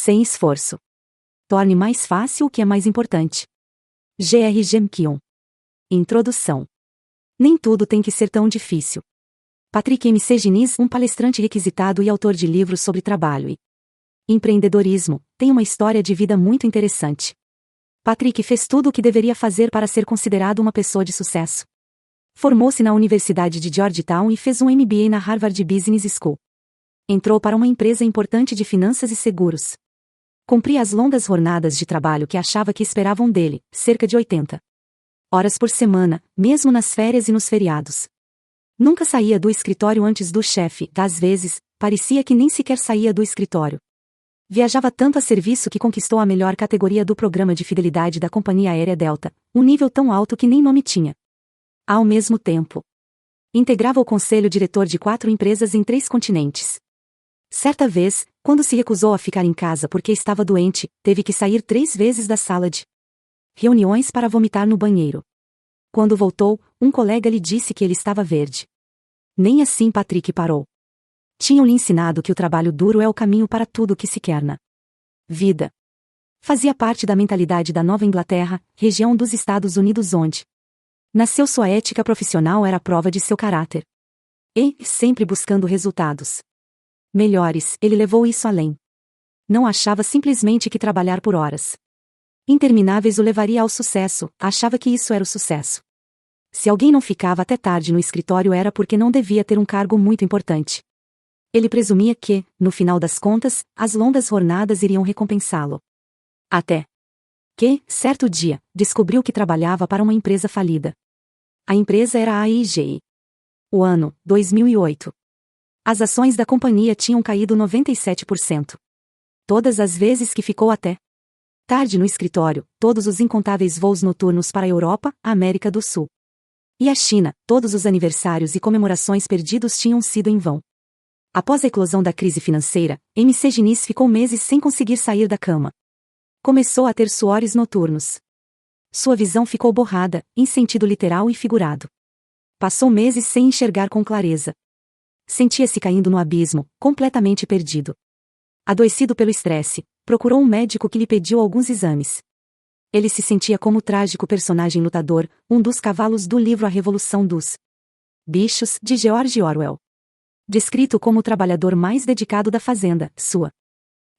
sem esforço. Torne mais fácil o que é mais importante. G.R. Gemkion. Introdução. Nem tudo tem que ser tão difícil. Patrick M. Diniz, um palestrante requisitado e autor de livros sobre trabalho e empreendedorismo, tem uma história de vida muito interessante. Patrick fez tudo o que deveria fazer para ser considerado uma pessoa de sucesso. Formou-se na Universidade de Georgetown e fez um MBA na Harvard Business School. Entrou para uma empresa importante de finanças e seguros. Cumpria as longas jornadas de trabalho que achava que esperavam dele, cerca de 80 horas por semana, mesmo nas férias e nos feriados. Nunca saía do escritório antes do chefe, às vezes, parecia que nem sequer saía do escritório. Viajava tanto a serviço que conquistou a melhor categoria do programa de fidelidade da companhia aérea Delta, um nível tão alto que nem nome tinha. Ao mesmo tempo, integrava o conselho diretor de 4 empresas em 3 continentes. Certa vez, quando se recusou a ficar em casa porque estava doente, teve que sair 3 vezes da sala de reuniões para vomitar no banheiro. Quando voltou, um colega lhe disse que ele estava verde. Nem assim Patrick parou. Tinham-lhe ensinado que o trabalho duro é o caminho para tudo o que se quer na vida. Fazia parte da mentalidade da Nova Inglaterra, região dos Estados Unidos onde nasceu sua ética profissional era a prova de seu caráter. E, sempre buscando resultados melhores, ele levou isso além. Não achava simplesmente que trabalhar por horas intermináveis o levaria ao sucesso, achava que isso era o sucesso. Se alguém não ficava até tarde no escritório era porque não devia ter um cargo muito importante. Ele presumia que, no final das contas, as longas jornadas iriam recompensá-lo. Até que, certo dia, descobriu que trabalhava para uma empresa falida. A empresa era a AIG. O ano, 2008. As ações da companhia tinham caído 97%. Todas as vezes que ficou até tarde no escritório, todos os incontáveis voos noturnos para a Europa, a América do Sul e a China, todos os aniversários e comemorações perdidos tinham sido em vão. Após a eclosão da crise financeira, MC Diniz ficou meses sem conseguir sair da cama. Começou a ter suores noturnos. Sua visão ficou borrada, em sentido literal e figurado. Passou meses sem enxergar com clareza. Sentia-se caindo no abismo, completamente perdido. Adoecido pelo estresse, procurou um médico que lhe pediu alguns exames. Ele se sentia como o trágico personagem lutador, um dos cavalos do livro A Revolução dos Bichos, de George Orwell. Descrito como o trabalhador mais dedicado da fazenda, sua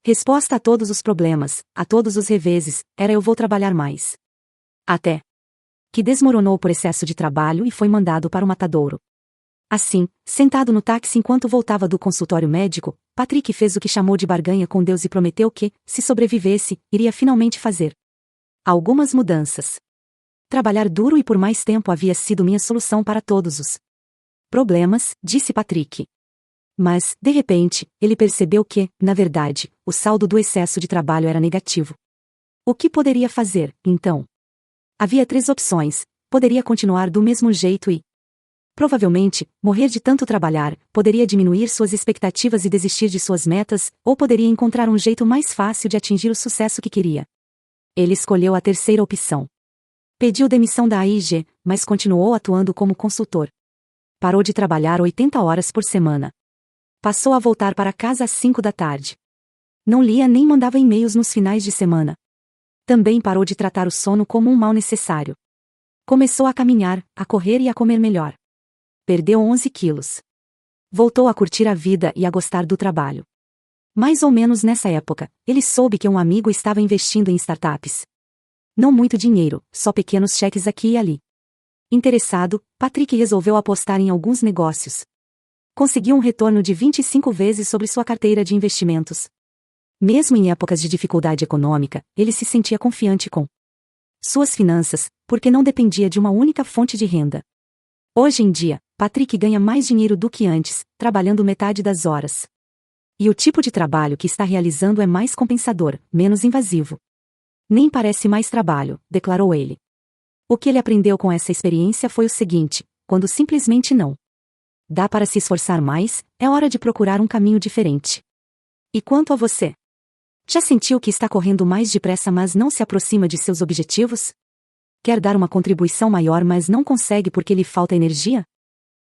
resposta a todos os problemas, a todos os reveses, era eu vou trabalhar mais. Até que desmoronou por excesso de trabalho e foi mandado para o matadouro. Assim, sentado no táxi enquanto voltava do consultório médico, Patrick fez o que chamou de barganha com Deus e prometeu que, se sobrevivesse, iria finalmente fazer algumas mudanças. Trabalhar duro e por mais tempo havia sido minha solução para todos os problemas, disse Patrick. Mas, de repente, ele percebeu que, na verdade, o saldo do excesso de trabalho era negativo. O que poderia fazer, então? Havia 3 opções: poderia continuar do mesmo jeito e provavelmente, morrer de tanto trabalhar, poderia diminuir suas expectativas e desistir de suas metas, ou poderia encontrar um jeito mais fácil de atingir o sucesso que queria. Ele escolheu a terceira opção. Pediu demissão da AIG, mas continuou atuando como consultor. Parou de trabalhar 80 horas por semana. Passou a voltar para casa às 5 da tarde. Não lia nem mandava e-mails nos finais de semana. Também parou de tratar o sono como um mal necessário. Começou a caminhar, a correr e a comer melhor. Perdeu 11 quilos. Voltou a curtir a vida e a gostar do trabalho. Mais ou menos nessa época, ele soube que um amigo estava investindo em startups. Não muito dinheiro, só pequenos cheques aqui e ali. Interessado, Patrick resolveu apostar em alguns negócios. Conseguiu um retorno de 25 vezes sobre sua carteira de investimentos. Mesmo em épocas de dificuldade econômica, ele se sentia confiante com suas finanças, porque não dependia de uma única fonte de renda. Hoje em dia, Patrick ganha mais dinheiro do que antes, trabalhando metade das horas. E o tipo de trabalho que está realizando é mais compensador, menos invasivo. Nem parece mais trabalho, declarou ele. O que ele aprendeu com essa experiência foi o seguinte: quando simplesmente não dá para se esforçar mais, é hora de procurar um caminho diferente. E quanto a você? Já sentiu que está correndo mais depressa mas não se aproxima de seus objetivos? Quer dar uma contribuição maior mas não consegue porque lhe falta energia?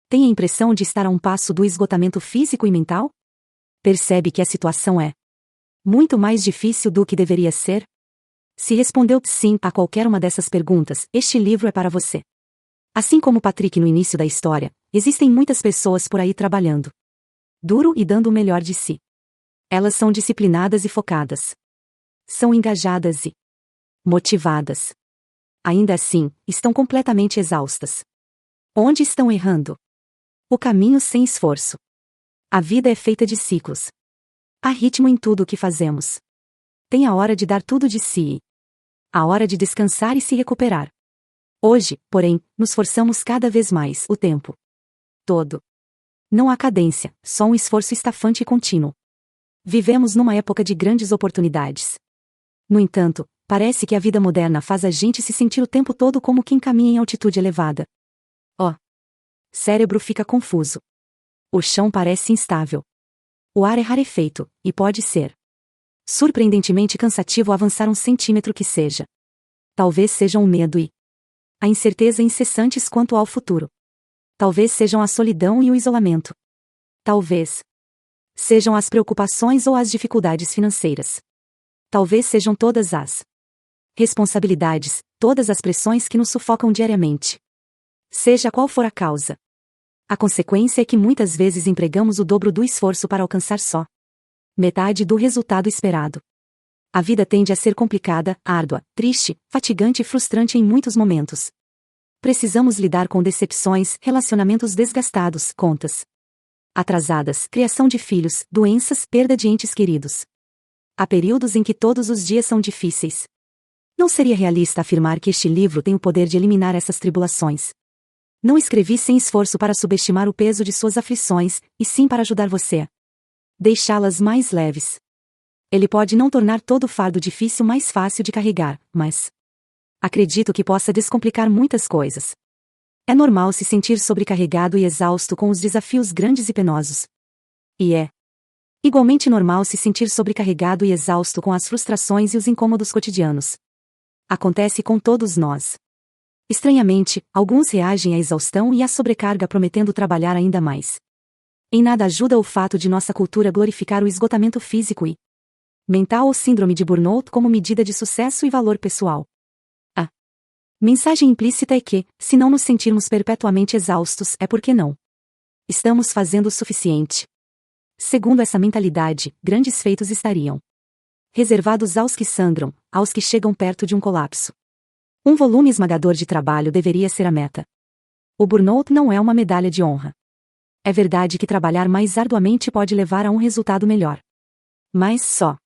Tem a impressão de estar a um passo do esgotamento físico e mental? Percebe que a situação é Muito mais difícil do que deveria ser? Se respondeu sim a qualquer uma dessas perguntas, este livro é para você. Assim como Patrick no início da história, existem muitas pessoas por aí trabalhando duro e dando o melhor de si. Elas são disciplinadas e focadas. São engajadas e motivadas. Ainda assim, estão completamente exaustas. Onde estão errando? O caminho sem esforço. A vida é feita de ciclos. Há ritmo em tudo o que fazemos. Tem a hora de dar tudo de si. A hora de descansar e se recuperar. Hoje, porém, nos forçamos cada vez mais o tempo todo. Não há cadência, só um esforço estafante e contínuo. Vivemos numa época de grandes oportunidades. No entanto, parece que a vida moderna faz a gente se sentir o tempo todo como quem caminha em altitude elevada. Cérebro fica confuso. O chão parece instável. O ar é rarefeito, e pode ser surpreendentemente cansativo avançar um centímetro que seja. Talvez sejam o medo e a incerteza incessantes quanto ao futuro. Talvez sejam a solidão e o isolamento. Talvez sejam as preocupações ou as dificuldades financeiras. Talvez sejam todas as responsabilidades, todas as pressões que nos sufocam diariamente. Seja qual for a causa, a consequência é que muitas vezes empregamos o dobro do esforço para alcançar só metade do resultado esperado. A vida tende a ser complicada, árdua, triste, fatigante e frustrante em muitos momentos. Precisamos lidar com decepções, relacionamentos desgastados, contas atrasadas, criação de filhos, doenças, perda de entes queridos. Há períodos em que todos os dias são difíceis. Não seria realista afirmar que este livro tem o poder de eliminar essas tribulações. Não escrevi sem esforço para subestimar o peso de suas aflições, e sim para ajudar você a deixá-las mais leves. Ele pode não tornar todo o fardo difícil mais fácil de carregar, mas acredito que possa descomplicar muitas coisas. É normal se sentir sobrecarregado e exausto com os desafios grandes e penosos. E é igualmente normal se sentir sobrecarregado e exausto com as frustrações e os incômodos cotidianos. Acontece com todos nós. Estranhamente, alguns reagem à exaustão e à sobrecarga prometendo trabalhar ainda mais. Em nada ajuda o fato de nossa cultura glorificar o esgotamento físico e mental ou síndrome de burnout como medida de sucesso e valor pessoal. A mensagem implícita é que, se não nos sentirmos perpetuamente exaustos, é porque não estamos fazendo o suficiente. Segundo essa mentalidade, grandes feitos estariam reservados aos que sangram, aos que chegam perto de um colapso. Um volume esmagador de trabalho deveria ser a meta. O burnout não é uma medalha de honra. É verdade que trabalhar mais arduamente pode levar a um resultado melhor. Mas só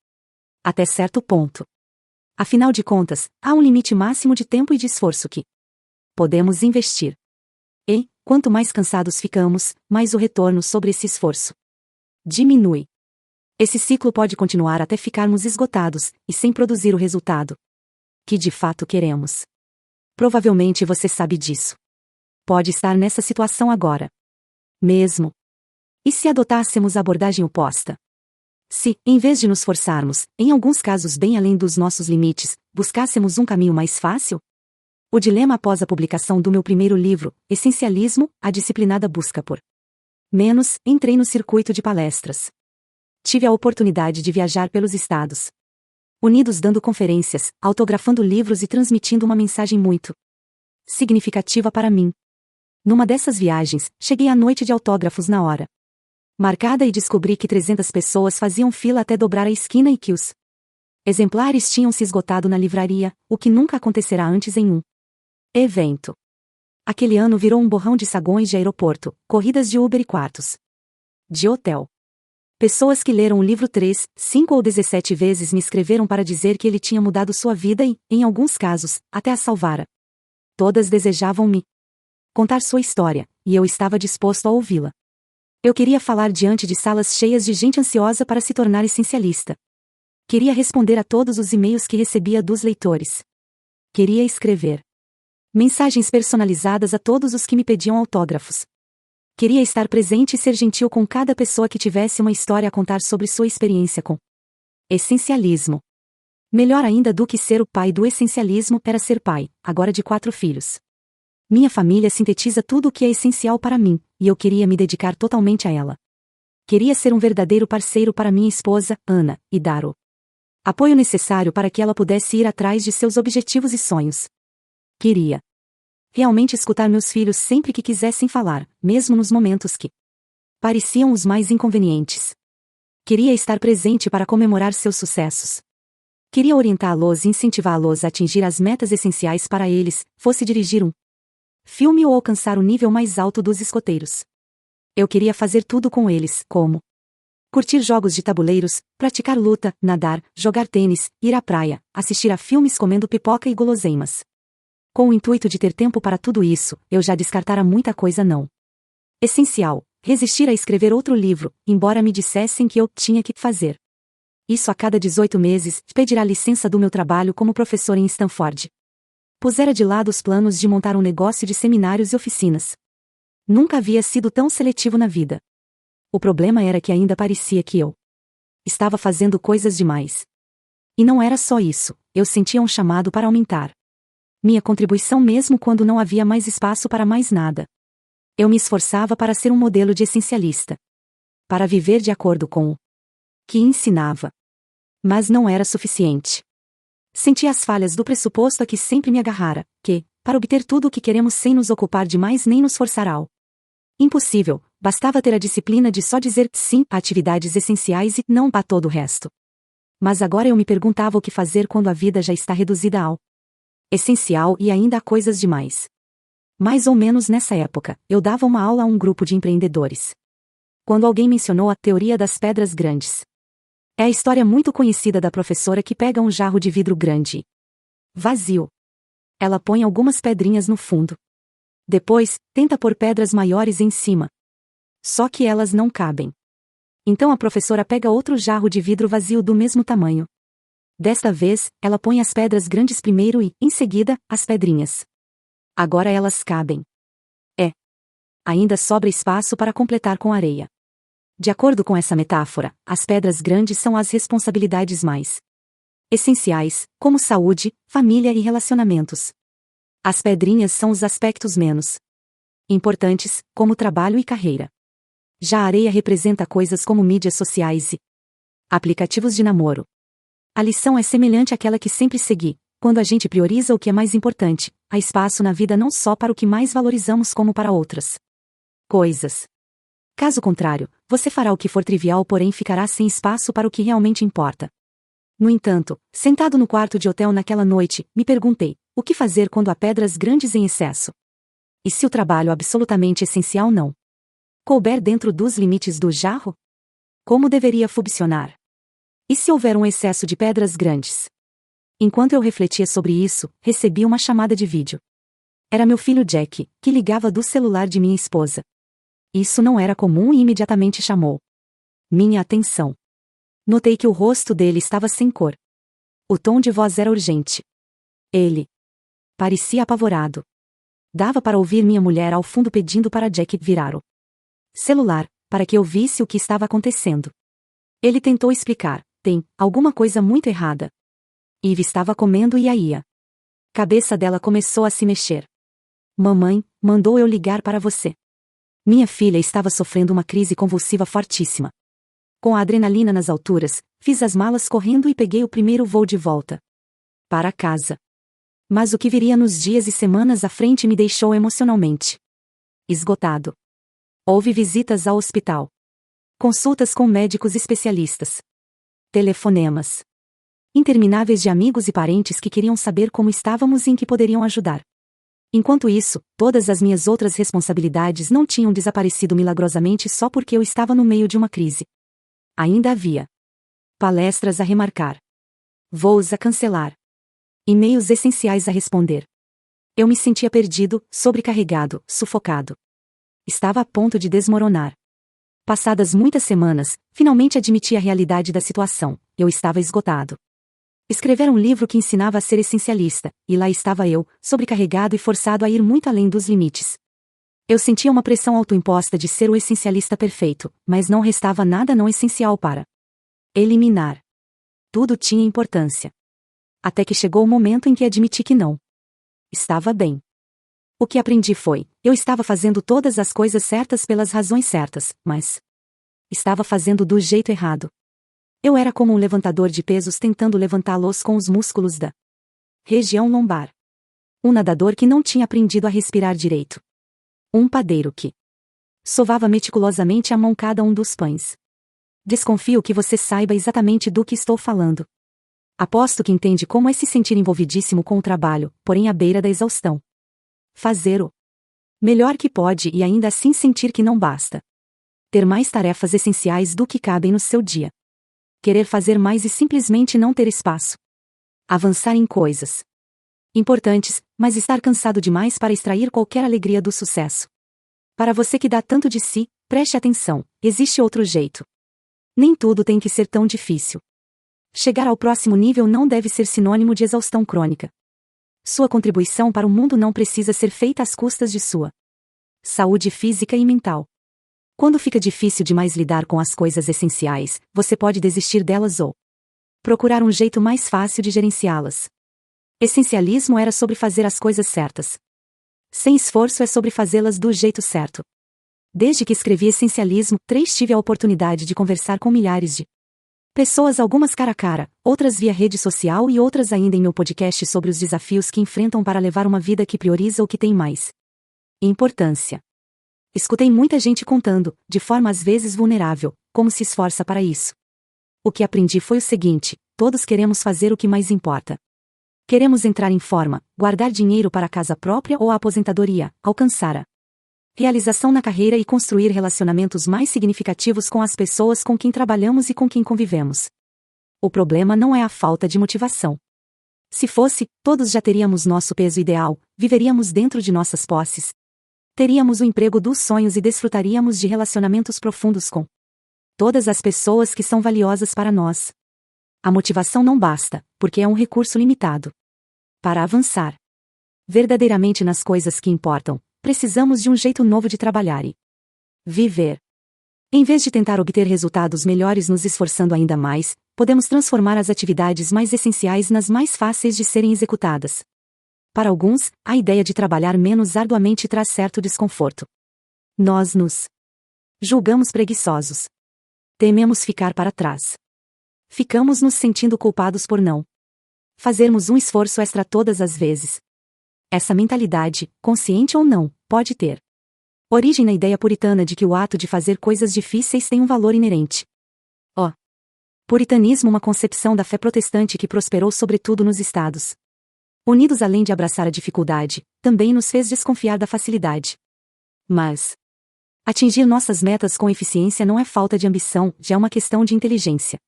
até certo ponto. Afinal de contas, há um limite máximo de tempo e de esforço que podemos investir. E, quanto mais cansados ficamos, mais o retorno sobre esse esforço diminui. Esse ciclo pode continuar até ficarmos esgotados, e sem produzir o resultado que de fato queremos. Provavelmente você sabe disso. Pode estar nessa situação agora mesmo. E se adotássemos a abordagem oposta? Se, em vez de nos forçarmos, em alguns casos bem além dos nossos limites, buscássemos um caminho mais fácil? O dilema após a publicação do meu primeiro livro, Essencialismo, a disciplinada busca por menos, entrei no circuito de palestras. Tive a oportunidade de viajar pelos Estados Unidos dando conferências, autografando livros e transmitindo uma mensagem muito significativa para mim. Numa dessas viagens, cheguei à noite de autógrafos na hora marcada e descobri que 300 pessoas faziam fila até dobrar a esquina e que os exemplares tinham se esgotado na livraria, o que nunca acontecerá antes em um evento. Aquele ano virou um borrão de saguões de aeroporto, corridas de Uber e quartos de hotel. Pessoas que leram o livro 3, 5 ou 17 vezes me escreveram para dizer que ele tinha mudado sua vida e, em alguns casos, até a salvara. Todas desejavam me contar sua história, e eu estava disposto a ouvi-la. Eu queria falar diante de salas cheias de gente ansiosa para se tornar essencialista. Queria responder a todos os e-mails que recebia dos leitores. Queria escrever mensagens personalizadas a todos os que me pediam autógrafos. Queria estar presente e ser gentil com cada pessoa que tivesse uma história a contar sobre sua experiência com essencialismo. Melhor ainda do que ser o pai do essencialismo era ser pai, agora de 4 filhos. Minha família sintetiza tudo o que é essencial para mim, e eu queria me dedicar totalmente a ela. Queria ser um verdadeiro parceiro para minha esposa, Ana, e dar o Apoio necessário para que ela pudesse ir atrás de seus objetivos e sonhos. Queria realmente escutar meus filhos sempre que quisessem falar, mesmo nos momentos que pareciam os mais inconvenientes. Queria estar presente para comemorar seus sucessos. Queria orientá-los e incentivá-los a atingir as metas essenciais para eles, fosse dirigir um filme ou alcançar o nível mais alto dos escoteiros. Eu queria fazer tudo com eles, como curtir jogos de tabuleiros, praticar luta, nadar, jogar tênis, ir à praia, assistir a filmes comendo pipoca e guloseimas. Com o intuito de ter tempo para tudo isso, eu já descartara muita coisa não essencial. Resistir a escrever outro livro, embora me dissessem que eu tinha que fazer isso a cada 18 meses, pedir a licença do meu trabalho como professor em Stanford. Pusera de lado os planos de montar um negócio de seminários e oficinas. Nunca havia sido tão seletivo na vida. O problema era que ainda parecia que eu estava fazendo coisas demais. E não era só isso, eu sentia um chamado para aumentar minha contribuição mesmo quando não havia mais espaço para mais nada. Eu me esforçava para ser um modelo de essencialista. Para viver de acordo com o que ensinava. Mas não era suficiente. Sentia as falhas do pressuposto a que sempre me agarrara, que, para obter tudo o que queremos sem nos ocupar demais nem nos forçar ao impossível, bastava ter a disciplina de só dizer sim a atividades essenciais e não a todo o resto. Mas agora eu me perguntava o que fazer quando a vida já está reduzida ao essencial e ainda há coisas demais. Mais ou menos nessa época, eu dava uma aula a um grupo de empreendedores. Quando alguém mencionou a teoria das pedras grandes. É a história muito conhecida da professora que pega um jarro de vidro grande. Vazio. Ela põe algumas pedrinhas no fundo. Depois, tenta pôr pedras maiores em cima. Só que elas não cabem. Então a professora pega outro jarro de vidro vazio do mesmo tamanho. Desta vez, ela põe as pedras grandes primeiro e, em seguida, as pedrinhas. Agora elas cabem. Ainda sobra espaço para completar com areia. De acordo com essa metáfora, as pedras grandes são as responsabilidades mais essenciais, como saúde, família e relacionamentos. As pedrinhas são os aspectos menos importantes, como trabalho e carreira. Já a areia representa coisas como mídias sociais e aplicativos de namoro. A lição é semelhante àquela que sempre segui. Quando a gente prioriza o que é mais importante, há espaço na vida não só para o que mais valorizamos como para outras coisas. Caso contrário, você fará o que for trivial, porém ficará sem espaço para o que realmente importa. No entanto, sentado no quarto de hotel naquela noite, me perguntei, o que fazer quando há pedras grandes em excesso? E se o trabalho absolutamente essencial não couber dentro dos limites do jarro? Como deveria funcionar? E se houver um excesso de pedras grandes? Enquanto eu refletia sobre isso, recebi uma chamada de vídeo. Era meu filho Jack, que ligava do celular de minha esposa. Isso não era comum e imediatamente chamou minha atenção. Notei que o rosto dele estava sem cor. O tom de voz era urgente. Ele parecia apavorado. Dava para ouvir minha mulher ao fundo pedindo para Jack virar o celular, para que eu visse o que estava acontecendo. Ele tentou explicar, tem alguma coisa muito errada. Eve estava comendo e a ia. Cabeça dela começou a se mexer. Mamãe, mandou eu ligar para você. Minha filha estava sofrendo uma crise convulsiva fortíssima. Com a adrenalina nas alturas, fiz as malas correndo e peguei o primeiro voo de volta para casa. Mas o que viria nos dias e semanas à frente me deixou emocionalmente esgotado. Houve visitas ao hospital. Consultas com médicos especialistas. Telefonemas intermináveis de amigos e parentes que queriam saber como estávamos e em que poderiam ajudar. Enquanto isso, todas as minhas outras responsabilidades não tinham desaparecido milagrosamente só porque eu estava no meio de uma crise. Ainda havia palestras a remarcar, voos a cancelar, e-mails essenciais a responder. Eu me sentia perdido, sobrecarregado, sufocado. Estava a ponto de desmoronar. Passadas muitas semanas, finalmente admiti a realidade da situação. Eu estava esgotado. Escrever um livro que ensinava a ser essencialista, e lá estava eu, sobrecarregado e forçado a ir muito além dos limites. Eu sentia uma pressão autoimposta de ser o essencialista perfeito, mas não restava nada não essencial para eliminar. Tudo tinha importância. Até que chegou o momento em que admiti que não estava bem. O que aprendi foi, eu estava fazendo todas as coisas certas pelas razões certas, mas estava fazendo do jeito errado. Eu era como um levantador de pesos tentando levantá-los com os músculos da região lombar. Um nadador que não tinha aprendido a respirar direito. Um padeiro que sovava meticulosamente a mão cada um dos pães. Desconfio que você saiba exatamente do que estou falando. Aposto que entende como é se sentir envolvidíssimo com o trabalho, porém à beira da exaustão. Fazer o melhor que pode e ainda assim sentir que não basta. Ter mais tarefas essenciais do que cabem no seu dia. Querer fazer mais e simplesmente não ter espaço. Avançar em coisas importantes, mas estar cansado demais para extrair qualquer alegria do sucesso. Para você que dá tanto de si, preste atenção, existe outro jeito. Nem tudo tem que ser tão difícil. Chegar ao próximo nível não deve ser sinônimo de exaustão crônica. Sua contribuição para o mundo não precisa ser feita às custas de sua saúde física e mental. Quando fica difícil demais lidar com as coisas essenciais, você pode desistir delas ou procurar um jeito mais fácil de gerenciá-las. Essencialismo era sobre fazer as coisas certas. Sem esforço é sobre fazê-las do jeito certo. Desde que escrevi Essencialismo 3 tive a oportunidade de conversar com milhares de pessoas, algumas cara a cara, outras via rede social e outras ainda em meu podcast sobre os desafios que enfrentam para levar uma vida que prioriza o que tem mais importância. Escutei muita gente contando, de forma às vezes vulnerável, como se esforça para isso. O que aprendi foi o seguinte: todos queremos fazer o que mais importa. Queremos entrar em forma, guardar dinheiro para a casa própria ou a aposentadoria, alcançar a realização na carreira e construir relacionamentos mais significativos com as pessoas com quem trabalhamos e com quem convivemos. O problema não é a falta de motivação. Se fosse, todos já teríamos nosso peso ideal, viveríamos dentro de nossas posses. Teríamos o emprego dos sonhos e desfrutaríamos de relacionamentos profundos com todas as pessoas que são valiosas para nós. A motivação não basta, porque é um recurso limitado. Para avançar verdadeiramente nas coisas que importam, precisamos de um jeito novo de trabalhar e viver. Em vez de tentar obter resultados melhores nos esforçando ainda mais, podemos transformar as atividades mais essenciais nas mais fáceis de serem executadas. Para alguns, a ideia de trabalhar menos arduamente traz certo desconforto. Nós nos julgamos preguiçosos. Tememos ficar para trás. Ficamos nos sentindo culpados por não fazermos um esforço extra todas as vezes. Essa mentalidade, consciente ou não, pode ter origem na ideia puritana de que o ato de fazer coisas difíceis tem um valor inerente. O puritanismo, uma concepção da fé protestante que prosperou sobretudo nos Estados Unidos, além de abraçar a dificuldade, também nos fez desconfiar da facilidade. Mas atingir nossas metas com eficiência não é falta de ambição, já é uma questão de inteligência.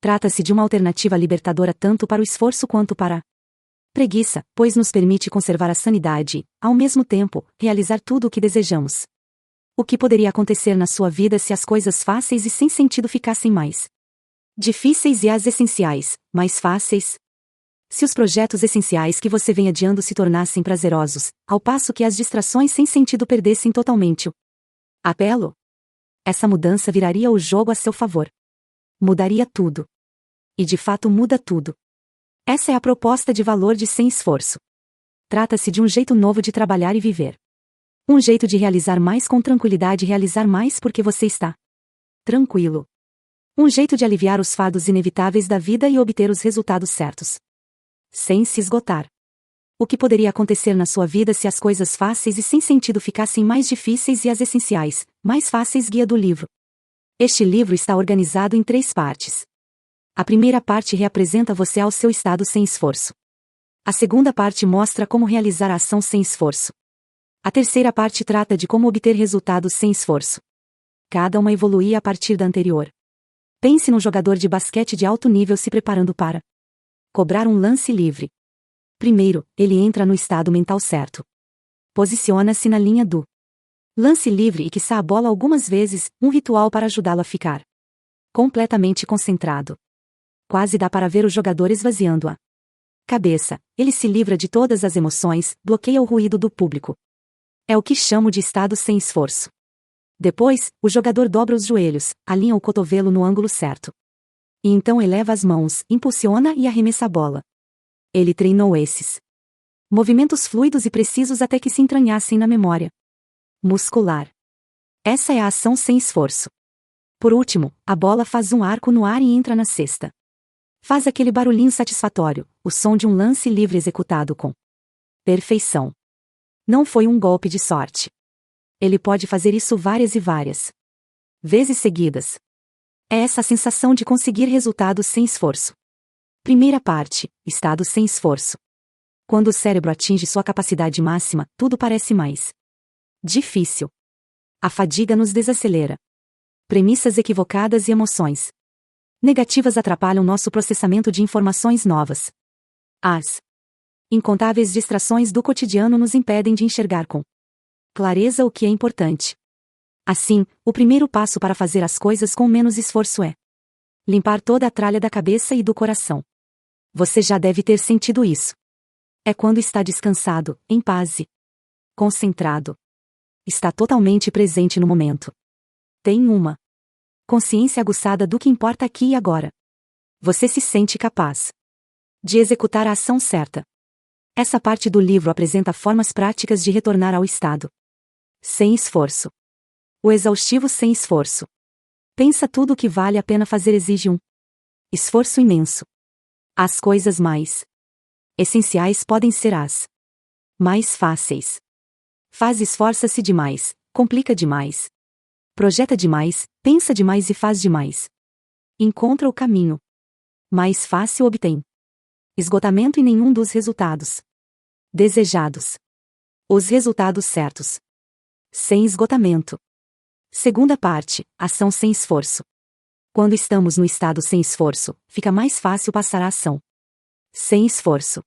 Trata-se de uma alternativa libertadora tanto para o esforço quanto para a preguiça, pois nos permite conservar a sanidade e, ao mesmo tempo, realizar tudo o que desejamos. O que poderia acontecer na sua vida se as coisas fáceis e sem sentido ficassem mais difíceis e as essenciais, mais fáceis? Se os projetos essenciais que você vem adiando se tornassem prazerosos, ao passo que as distrações sem sentido perdessem totalmente o apelo? Essa mudança viraria o jogo a seu favor. Mudaria tudo. E de fato muda tudo. Essa é a proposta de valor de sem esforço. Trata-se de um jeito novo de trabalhar e viver. Um jeito de realizar mais com tranquilidade e realizar mais porque você está tranquilo. Um jeito de aliviar os fardos inevitáveis da vida e obter os resultados certos. Sem se esgotar. O que poderia acontecer na sua vida se as coisas fáceis e sem sentido ficassem mais difíceis e as essenciais, mais fáceis? Guia do livro. Este livro está organizado em 3 partes. A primeira parte reapresenta você ao seu estado sem esforço. A segunda parte mostra como realizar a ação sem esforço. A terceira parte trata de como obter resultados sem esforço. Cada uma evoluía a partir da anterior. Pense num jogador de basquete de alto nível se preparando para cobrar um lance livre. Primeiro, ele entra no estado mental certo. Posiciona-se na linha do lance livre e quiçá a bola algumas vezes, um ritual para ajudá-lo a ficar completamente concentrado. Quase dá para ver o jogador esvaziando a cabeça. Ele se livra de todas as emoções, bloqueia o ruído do público. É o que chamo de estado sem esforço. Depois, o jogador dobra os joelhos, alinha o cotovelo no ângulo certo. E então eleva as mãos, impulsiona e arremessa a bola. Ele treinou esses movimentos fluidos e precisos até que se entranhassem na memória muscular. Essa é a ação sem esforço. Por último, a bola faz um arco no ar e entra na cesta. Faz aquele barulhinho satisfatório, o som de um lance livre executado com perfeição. Não foi um golpe de sorte. Ele pode fazer isso várias e várias vezes seguidas. É essa a sensação de conseguir resultados sem esforço. Primeira parte, estado sem esforço. Quando o cérebro atinge sua capacidade máxima, tudo parece mais difícil. A fadiga nos desacelera. Premissas equivocadas e emoções negativas atrapalham nosso processamento de informações novas. As incontáveis distrações do cotidiano nos impedem de enxergar com clareza o que é importante. Assim, o primeiro passo para fazer as coisas com menos esforço é limpar toda a tralha da cabeça e do coração. Você já deve ter sentido isso. É quando está descansado, em paz e concentrado. Está totalmente presente no momento. Tem uma consciência aguçada do que importa aqui e agora. Você se sente capaz de executar a ação certa. Essa parte do livro apresenta formas práticas de retornar ao estado sem esforço. O exaustivo sem esforço. Pensa tudo o que vale a pena fazer exige um esforço imenso. As coisas mais essenciais podem ser as mais fáceis. Esforça-se demais, complica demais. Projeta demais, pensa demais e faz demais. Encontra o caminho mais fácil obtém esgotamento e nenhum dos resultados desejados. Os resultados certos. Sem esgotamento. Segunda parte, ação sem esforço. Quando estamos no estado sem esforço, fica mais fácil passar a ação sem esforço.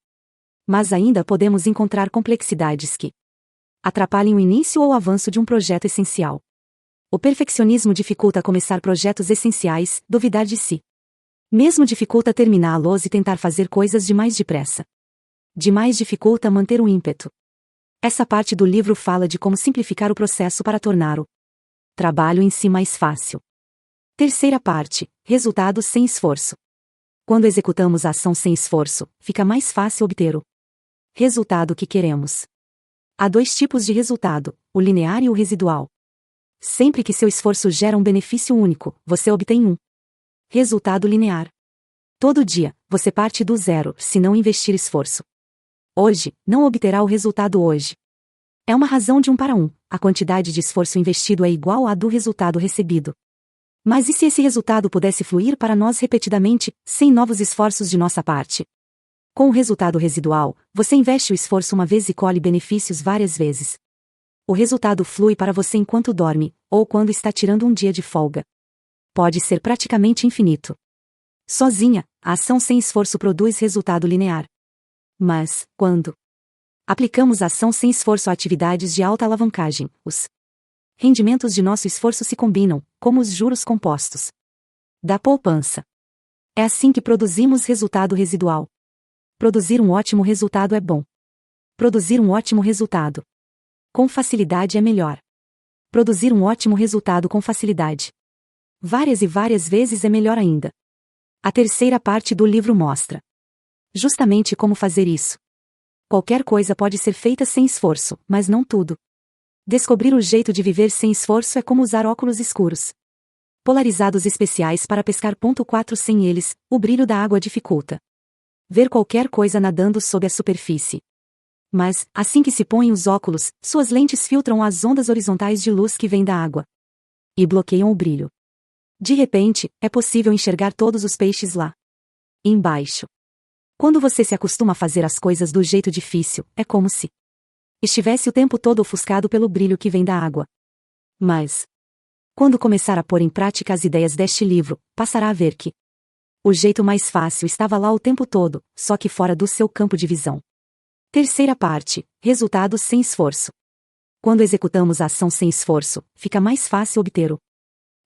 Mas ainda podemos encontrar complexidades que atrapalhem o início ou o avanço de um projeto essencial. O perfeccionismo dificulta começar projetos essenciais, duvidar de si mesmo dificulta terminá-los e tentar fazer coisas demais depressa. Demais dificulta manter o ímpeto. Essa parte do livro fala de como simplificar o processo para tornar o trabalho em si mais fácil. Terceira parte, resultados sem esforço. Quando executamos a ação sem esforço, fica mais fácil obter o resultado que queremos. Há dois tipos de resultado, o linear e o residual. Sempre que seu esforço gera um benefício único, você obtém um resultado linear. Todo dia, você parte do zero, se não investir esforço. Hoje, não obterá o resultado hoje. É uma razão de 1 para 1, a quantidade de esforço investido é igual à do resultado recebido. Mas e se esse resultado pudesse fluir para nós repetidamente, sem novos esforços de nossa parte? Com o resultado residual, você investe o esforço uma vez e colhe benefícios várias vezes. O resultado flui para você enquanto dorme, ou quando está tirando um dia de folga. Pode ser praticamente infinito. Sozinha, a ação sem esforço produz resultado linear. Mas, quando aplicamos a ação sem esforço a atividades de alta alavancagem, os rendimentos de nosso esforço se combinam, como os juros compostos da poupança. É assim que produzimos resultado residual. Produzir um ótimo resultado é bom. Produzir um ótimo resultado com facilidade é melhor. Produzir um ótimo resultado com facilidade várias e várias vezes é melhor ainda. A terceira parte do livro mostra justamente como fazer isso. Qualquer coisa pode ser feita sem esforço, mas não tudo. Descobrir o jeito de viver sem esforço é como usar óculos escuros polarizados especiais para pescar. 4 Sem eles, o brilho da água dificulta ver qualquer coisa nadando sob a superfície. Mas, assim que se põem os óculos, suas lentes filtram as ondas horizontais de luz que vêm da água e bloqueiam o brilho. De repente, é possível enxergar todos os peixes lá embaixo. Quando você se acostuma a fazer as coisas do jeito difícil, é como se estivesse o tempo todo ofuscado pelo brilho que vem da água. Mas, quando começar a pôr em prática as ideias deste livro, passará a ver que o jeito mais fácil estava lá o tempo todo, só que fora do seu campo de visão. Terceira parte, resultados sem esforço. Quando executamos a ação sem esforço, fica mais fácil obter o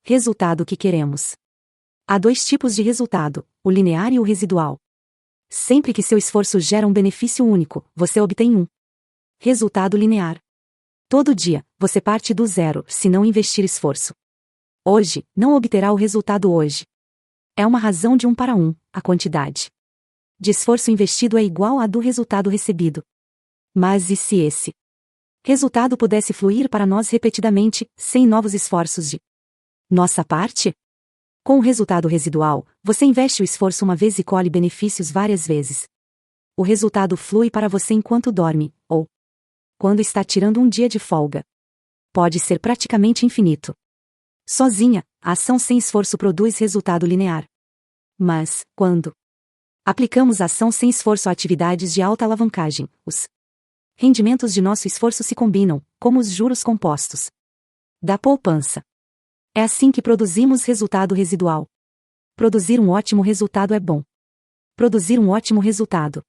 resultado que queremos. Há dois tipos de resultado, o linear e o residual. Sempre que seu esforço gera um benefício único, você obtém um resultado linear. Todo dia, você parte do zero, se não investir esforço. Hoje, não obterá o resultado hoje. É uma razão de 1 para 1, a quantidade de esforço investido é igual à do resultado recebido. Mas e se esse resultado pudesse fluir para nós repetidamente, sem novos esforços de Nossa parte? Com o resultado residual, você investe o esforço uma vez e colhe benefícios várias vezes. O resultado flui para você enquanto dorme, ou quando está tirando um dia de folga. Pode ser praticamente infinito. Sozinha, a ação sem esforço produz resultado linear. Mas, quando aplicamos a ação sem esforço a atividades de alta alavancagem, os rendimentos de nosso esforço se combinam, como os juros compostos da poupança. É assim que produzimos resultado residual. Produzir um ótimo resultado é bom. Produzir um ótimo resultado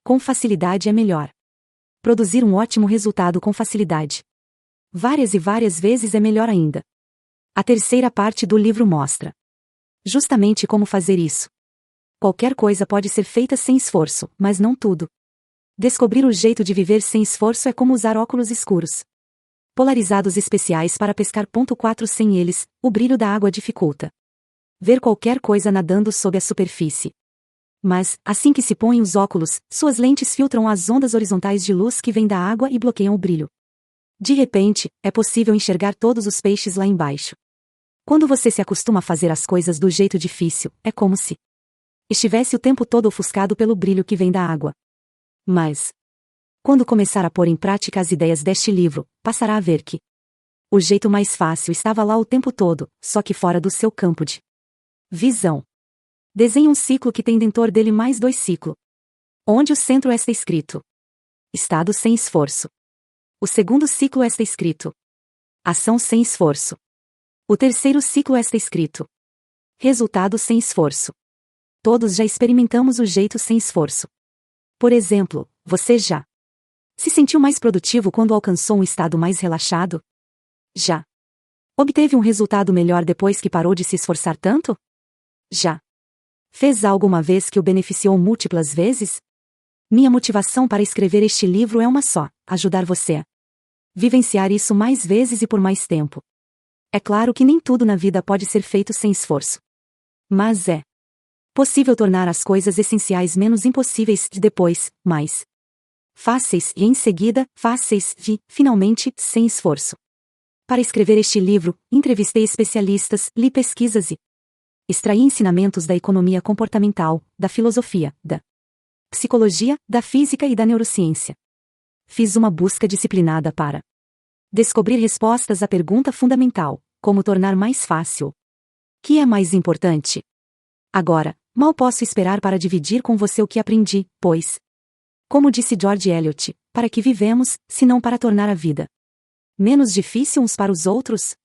com facilidade é melhor. Produzir um ótimo resultado com facilidade várias e várias vezes é melhor ainda. A terceira parte do livro mostra justamente como fazer isso. Qualquer coisa pode ser feita sem esforço, mas não tudo. Descobrir o jeito de viver sem esforço é como usar óculos escuros polarizados especiais para pescar. 4 Sem eles, o brilho da água dificulta ver qualquer coisa nadando sob a superfície. Mas, assim que se põem os óculos, suas lentes filtram as ondas horizontais de luz que vêm da água e bloqueiam o brilho. De repente, é possível enxergar todos os peixes lá embaixo. Quando você se acostuma a fazer as coisas do jeito difícil, é como se estivesse o tempo todo ofuscado pelo brilho que vem da água. Mas, quando começar a pôr em prática as ideias deste livro, passará a ver que o jeito mais fácil estava lá o tempo todo, só que fora do seu campo de visão. Desenhe um ciclo que tem dentro dele mais 2 ciclos, onde o centro está escrito estado sem esforço. O segundo ciclo está escrito ação sem esforço. O terceiro ciclo está escrito resultado sem esforço. Todos já experimentamos o jeito sem esforço. Por exemplo, você já se sentiu mais produtivo quando alcançou um estado mais relaxado? Já obteve um resultado melhor depois que parou de se esforçar tanto? Já fez algo uma vez que o beneficiou múltiplas vezes? Minha motivação para escrever este livro é uma só: ajudar você a vivenciar isso mais vezes e por mais tempo. É claro que nem tudo na vida pode ser feito sem esforço. Mas é possível tornar as coisas essenciais menos impossíveis e depois, mais fáceis e em seguida, fáceis e, finalmente, sem esforço. Para escrever este livro, entrevistei especialistas, li pesquisas e extraí ensinamentos da economia comportamental, da filosofia, da psicologia, da física e da neurociência. Fiz uma busca disciplinada para descobrir respostas à pergunta fundamental: como tornar mais fácil? Que é mais importante? Agora, mal posso esperar para dividir com você o que aprendi, pois, como disse George Eliot, para que vivemos, se não para tornar a vida menos difícil uns para os outros?